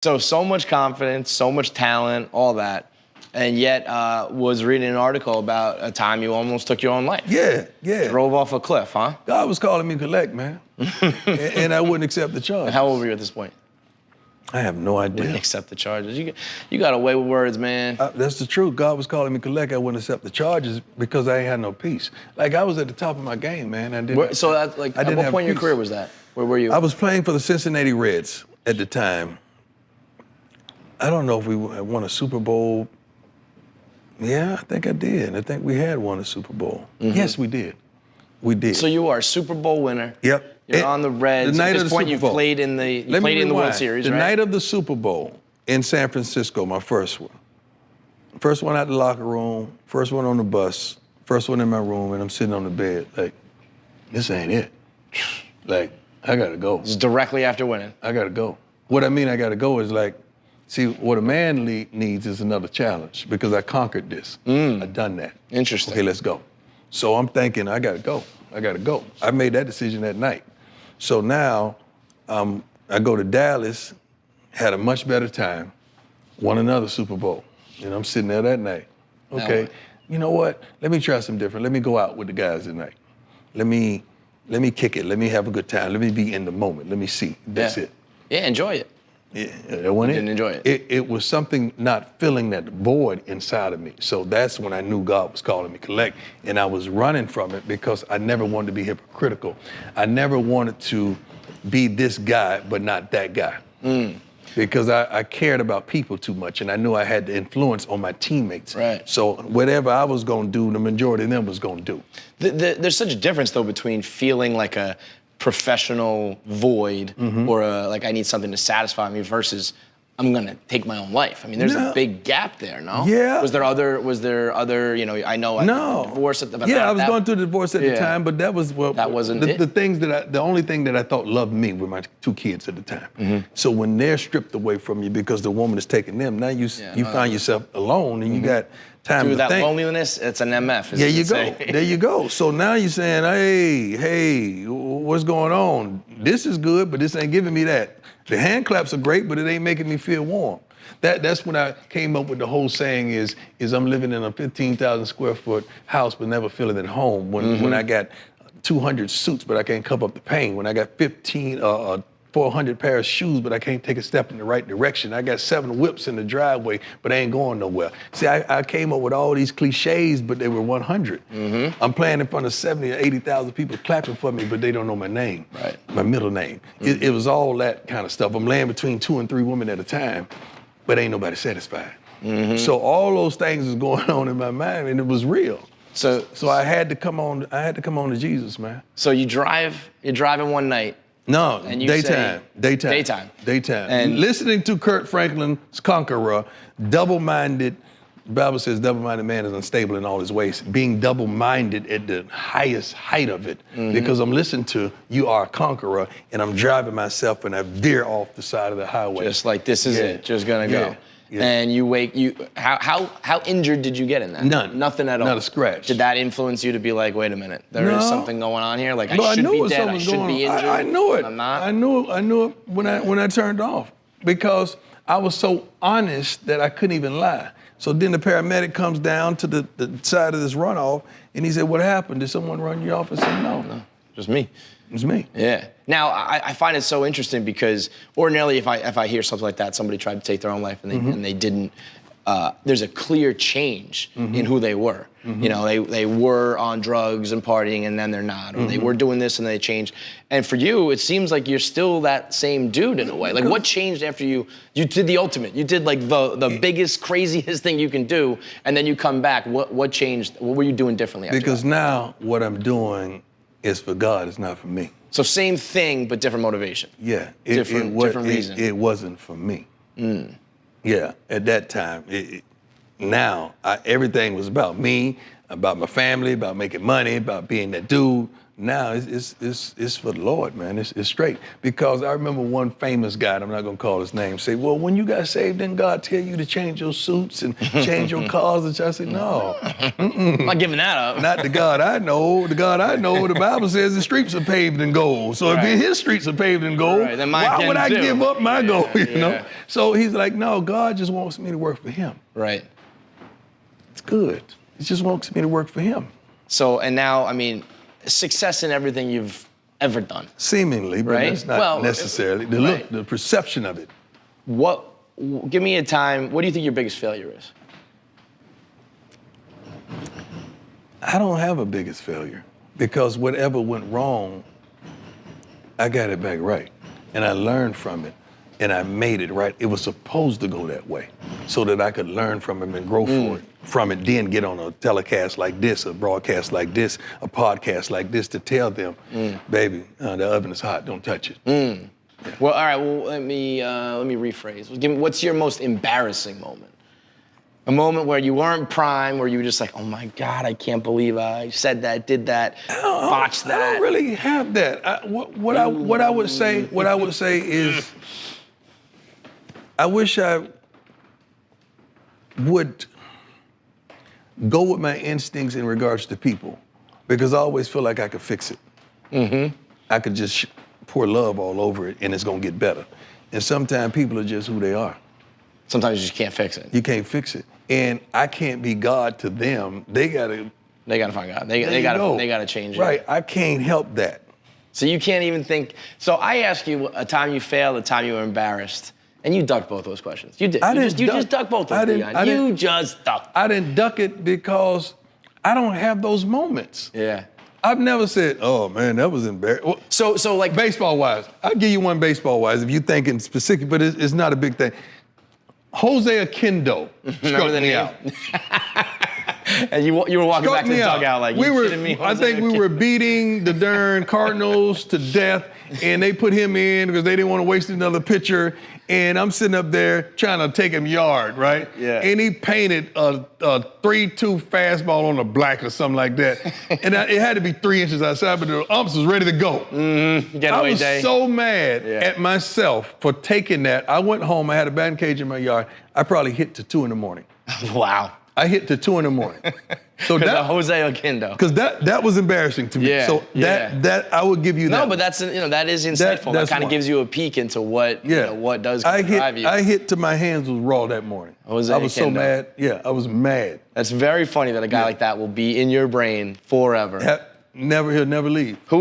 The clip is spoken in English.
So much confidence, so much talent, all that. And yet was reading an article about a time you almost took your own life. Yeah. Drove off a cliff, huh? God was calling me collect, man. and I wouldn't accept the charge. How old were you at this point? I have no idea. Wouldn't accept the charges. You got away with words, man. That's the truth. God was calling me collect. I wouldn't accept the charges because I ain't had no peace. Like, I was at the top of my game, man. At what point in your career was that? Where were you? I was playing for the Cincinnati Reds at the time. I don't know if we won a Super Bowl. Yeah, I think I did. I think we had won a Super Bowl. Mm-hmm. Yes, we did. We did. So you are a Super Bowl winner. Yep. You're on the Reds. The night at this of the point, Super Bowl. You played in the World Series, the right? The night of the Super Bowl in San Francisco, my first one. First one out the locker room, first one on the bus, first one in my room, and I'm sitting on the bed like, this ain't it. Like, I gotta go. It's directly after winning. I gotta go. What I mean I gotta go is like, see, what a man needs is another challenge because I conquered this. I've done that. Interesting. Okay, let's go. So I'm thinking, I gotta go. I made that decision that night. So now I go to Dallas, had a much better time, won another Super Bowl. And I'm sitting there that night. Okay, you know what? Let me try something different. Let me go out with the guys tonight. Let me kick it. Let me have a good time. Let me be in the moment. Let me see. That's it. Yeah, enjoy it. Yeah, that wasn't didn't enjoy it. It was something not filling that void inside of me. So that's when I knew God was calling me collect. And I was running from it because I never wanted to be hypocritical. I never wanted to be this guy, but not that guy. Because I cared about people too much and I knew I had the influence on my teammates. Right. So whatever I was gonna do, the majority of them was gonna do. There's such a difference though between feeling like a professional void or like I need something to satisfy me versus I'm gonna take my own life. I mean, there's a big gap there, no? Yeah. Was there other, you know, I know no. divorce at the I was going through the divorce at the time, but that was that wasn't it. The only thing that I thought loved me were my two kids at the time. So when they're stripped away from you because the woman is taking them, now you find yourself alone and you got time through to that think. Loneliness, it's an MF. There you go. There you go. So now you're saying, hey, what's going on? This is good, but this ain't giving me that. The hand claps are great, but it ain't making me feel warm. That's when I came up with the whole saying is I'm living in a 15,000 square foot house, but never feeling at home. When I got 200 suits, but I can't cover up the pain. When I got 400 pair of shoes, but I can't take a step in the right direction. I got 7 whips in the driveway, but I ain't going nowhere. See, I came up with all these cliches, but they were 100. I'm playing in front of 70 or 80,000 people clapping for me, but they don't know my name, my middle name. It was all that kind of stuff. I'm laying between 2 and 3 women at a time, but ain't nobody satisfied. So all those things was going on in my mind, and it was real. So I had to come on. I had to come on to Jesus, man. So you're driving one night. No, and you daytime. And listening to Kurt Franklin's Conqueror, double-minded, the Bible says double-minded man is unstable in all his ways. Being double-minded at the highest height of it, because I'm listening to You Are a Conqueror, and I'm driving myself and I veer off the side of the highway. Just like, this is it, just gonna go. Yeah. And how injured did you get in that? None. Nothing at all? Not a scratch. Did that influence you to be like, wait a minute, there is something going on here? Like, I should be dead, I should be injured. I knew it. I'm not? I knew it when I turned off because I was so honest that I couldn't even lie. So then the paramedic comes down to the side of this runoff and he said, what happened? Did someone run you off? I said, no, just me. It's me. Yeah. Now, I find it so interesting because ordinarily if I hear something like that, somebody tried to take their own life and they didn't, there's a clear change in who they were. You know, they were on drugs and partying and then they're not, or they were doing this and they changed. And for you, it seems like you're still that same dude in a way. Like, what changed after you did the ultimate? You did like the biggest, craziest thing you can do, and then you come back. What changed? What were you doing differently after Because that? now what I'm doing is for God, it's not for me. So same thing, but different motivation. Yeah. Different reason. It wasn't for me. Yeah, at that time. Now, everything was about me, about my family, about making money, about being that dude. now it's for the Lord, man. It's straight. Because I remember one famous guy, and I'm not gonna call his name, say, well, when you got saved, didn't God tell you to change your suits and change your cars? And I said, no. I'm not giving that up. Not the God I know. The God I know, the Bible says the streets are paved in gold. So if his streets are paved in gold, then why would I give up my gold, you know? Yeah. So he's like, no, God just wants me to work for him. Right. It's good. He just wants me to work for him. So, and now, I mean, success in everything you've ever done. Seemingly, but right? that's not necessarily. The look, the perception of it. Give me a time, what do you think your biggest failure is? I don't have a biggest failure because whatever went wrong, I got it back right. And I learned from it and I made it right. It was supposed to go that way so that I could learn from it and grow from it, then get on a telecast like this, a broadcast like this, a podcast like this to tell them, baby, the oven is hot, don't touch it. Yeah. Well, all right, well, let me rephrase. What's your most embarrassing moment? A moment where you weren't prime, where you were just like, oh my God, I can't believe I said that, did that, botched that. I don't really have that. What I would say is, I wish I would go with my instincts in regards to people, because I always feel like I could fix it. I could just pour love all over it and it's gonna get better. And sometimes people are just who they are. Sometimes you just can't fix it. You can't fix it. And I can't be God to them. They gotta find God. They gotta change it. Right, I can't help that. So you can't even think. So I ask you a time you failed, a time you were embarrassed, and you ducked both those questions. You did. You just ducked both of them, Deion. You just ducked. I didn't duck it because I don't have those moments. Yeah. I've never said, oh man, that was embarrassing. Well, so like baseball-wise, I'll give you one baseball-wise if you're thinking specific, but it's not a big thing. Jose Akindo struck me out. And you were walking back to the dugout like, you kidding me? I think we were beating the darn Cardinals to death, and they put him in because they didn't want to waste another pitcher. And I'm sitting up there trying to take him yard, right? Yeah. And he painted a 3-2 fastball on the black or something like that. And it had to be 3 inches outside, but the umps was ready to go. I was so mad at myself for taking that. I went home, I had a batting cage in my yard. I probably hit to 2 in the morning. Wow. I hit to 2 in the morning. So that Jose Akindo. Because that was embarrassing to me. Yeah, so that I would give you that. No, but that's that is insightful. That kind of gives you a peek into what what does drive you. I hit to my hands was raw that morning. I was so mad. Yeah, I was mad. That's very funny that a guy like that will be in your brain forever. He'll never leave.